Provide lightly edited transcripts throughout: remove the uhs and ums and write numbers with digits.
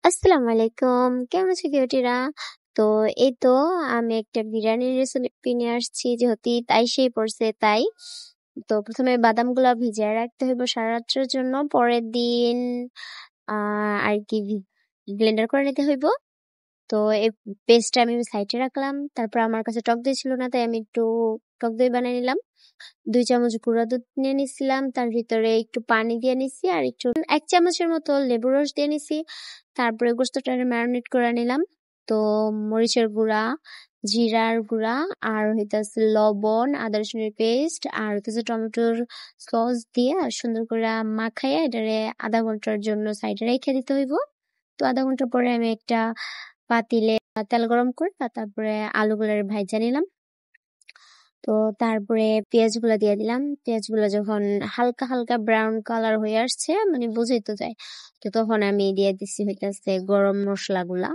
আসসালামু আলাইকুম। কেমন আছো কিউটিরা? তো এই তো আমি একটা বিরিয়ানির রেসিপি নিয়ে আসছি, যেহেতু তাই সেই পড়ছে তাই। তো প্রথমে বাদামগুলা ভিজিয়ে রাখতে হইব সারা রাত্রের জন্য, পরের দিন আর কি ব্লেন্ডার করে নিতে হইব। তো এই পেস্টটা আমি সাইডে রাখলাম। তারপর আমার কাছে টক দই ছিল না, তাই আমি একটু টক দই বানিয়ে নিলাম। 2 চামচ গুঁড়া দুধ নিয়ে নিছিলাম, তার ভিতরে একটু পানি দিয়ে নিছি, আর একটু 1 চামচের মতো লেবু রস দিয়ে নিছি। তারপরে গোস্তটা ম্যারিনেট করে নিলাম। তো মরিচের গুঁড়া, জিরার গুঁড়া, আর হইতাছে লবণ, আদা রসুনের পেস্ট, আর হইতাছে টমেটোর সস দিয়ে আর সুন্দর করে মাখাইয়া এটারে আধা ঘন্টার জন্য সাইডে রেখে দিতে হইব। তো আধা ঘন্টা পরে আমি একটা পাতিলে তেল গরম করে তারপরে আলুগুলো ভাইজা নিলাম। তো তারপরে পেঁয়াজগুলো দিয়ে দিলাম। পেঁয়াজগুলো যখন হালকা হালকা ব্রাউন কালার হয়ে আসছে, মানে বুঝেই তো যায়, তো তখন আমি দিয়ে দিচ্ছি হইতাছে গরম মশলাগুলা।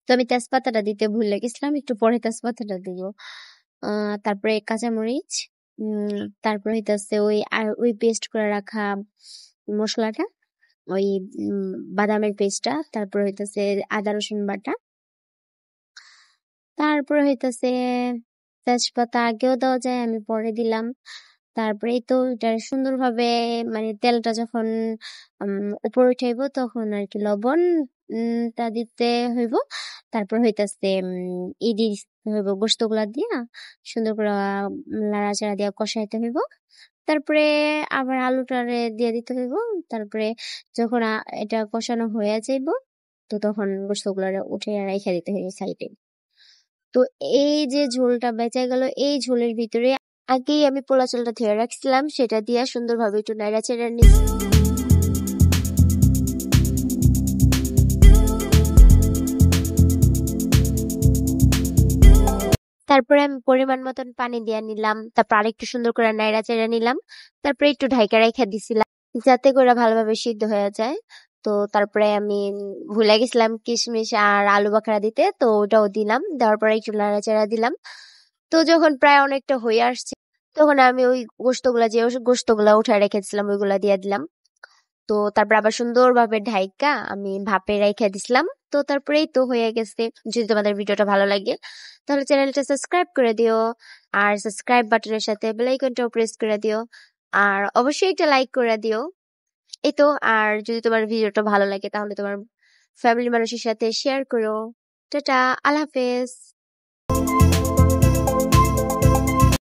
তো আমি তেজপাতাটা দিতে ভুলে গেছিলাম, একটু পরে তেজপাতাটা দিব। তারপরে কাঁচামরিচ, তারপরে হইতাছে ওই পেস্ট করে রাখা মশলাটা, ওই বাদামের পেস্টটা, তারপরে হইতাছে আদা রসুন বাটা, তারপরে হইতাছে তেজপাতা আগেও দেওয়া যায়, আমি পরে দিলাম। তারপরে তো এটা সুন্দরভাবে, মানে তেলটা যখন উপরে উঠাইব তখন আর কি লবণ তা দিতে হইব। তারপর হইতাছে দিতে হইব গোস্তগুলা দিয়া সুন্দর করে লাড়াচাড়া দিয়া কষাইতে হইব। তারপরে আবার আলুটারে দিয়ে দিতে হইব। তারপরে যখন এটা কষানো হয়ে যাইব, তো তখন গোস্তগুলা উঠে রেখে দিতে হইব সাইডে। তো এই যে ঝোলটা বেঁচে গেল, এই ঝোলের ভিতরে আগেই আমি পোলা চালটা ধুয়ে রাখছিলাম, সেটা দিয়ে সুন্দরভাবে একটু নাড়া চেড়ে নিচ্ছি। তারপরে আমি পরিমাণ মতন পানি দিয়ে নিলাম, তারপর আরেকটু সুন্দর করে নাড়া চেড়ে নিলাম। তারপরে একটু ঢাকা রেখে দিছিলাম যাতে করে ভালোভাবে সিদ্ধ হয়ে যায়। তো তারপরে আমি ভুলে গেছিলাম কিশমিশ আর আলু বাখারা দিতে, তো ওটাও দিলাম। দেওয়ার পরে একটু নাড়াচাড়া দিলাম। তো যখন প্রায় অনেকটা হয়ে আসছে, তখন আমি ওই গোস্তগুলা উঠায় রেখেছিলাম ওইগুলা দিয়ে দিলাম। তো তারপর আবার সুন্দরভাবে ঢাইকা আমি ভাপে রেখে দিছিলাম। তো তারপরেই তো হয়ে গেছে। যদি তোমাদের ভিডিওটা ভালো লাগে তাহলে চ্যানেলটা সাবস্ক্রাইব করে দিও, আর সাবস্ক্রাইব বাটনের সাথে বেল আইকনটাও প্রেস করে দিও, আর অবশ্যই একটা লাইক করে দিও। এই তো, আর যদি তোমার ভিডিওটা ভালো লাগে তাহলে তোমার ফ্যামিলি মানুষের সাথে শেয়ার করো। টাটা, আল্লাহ হাফেজ।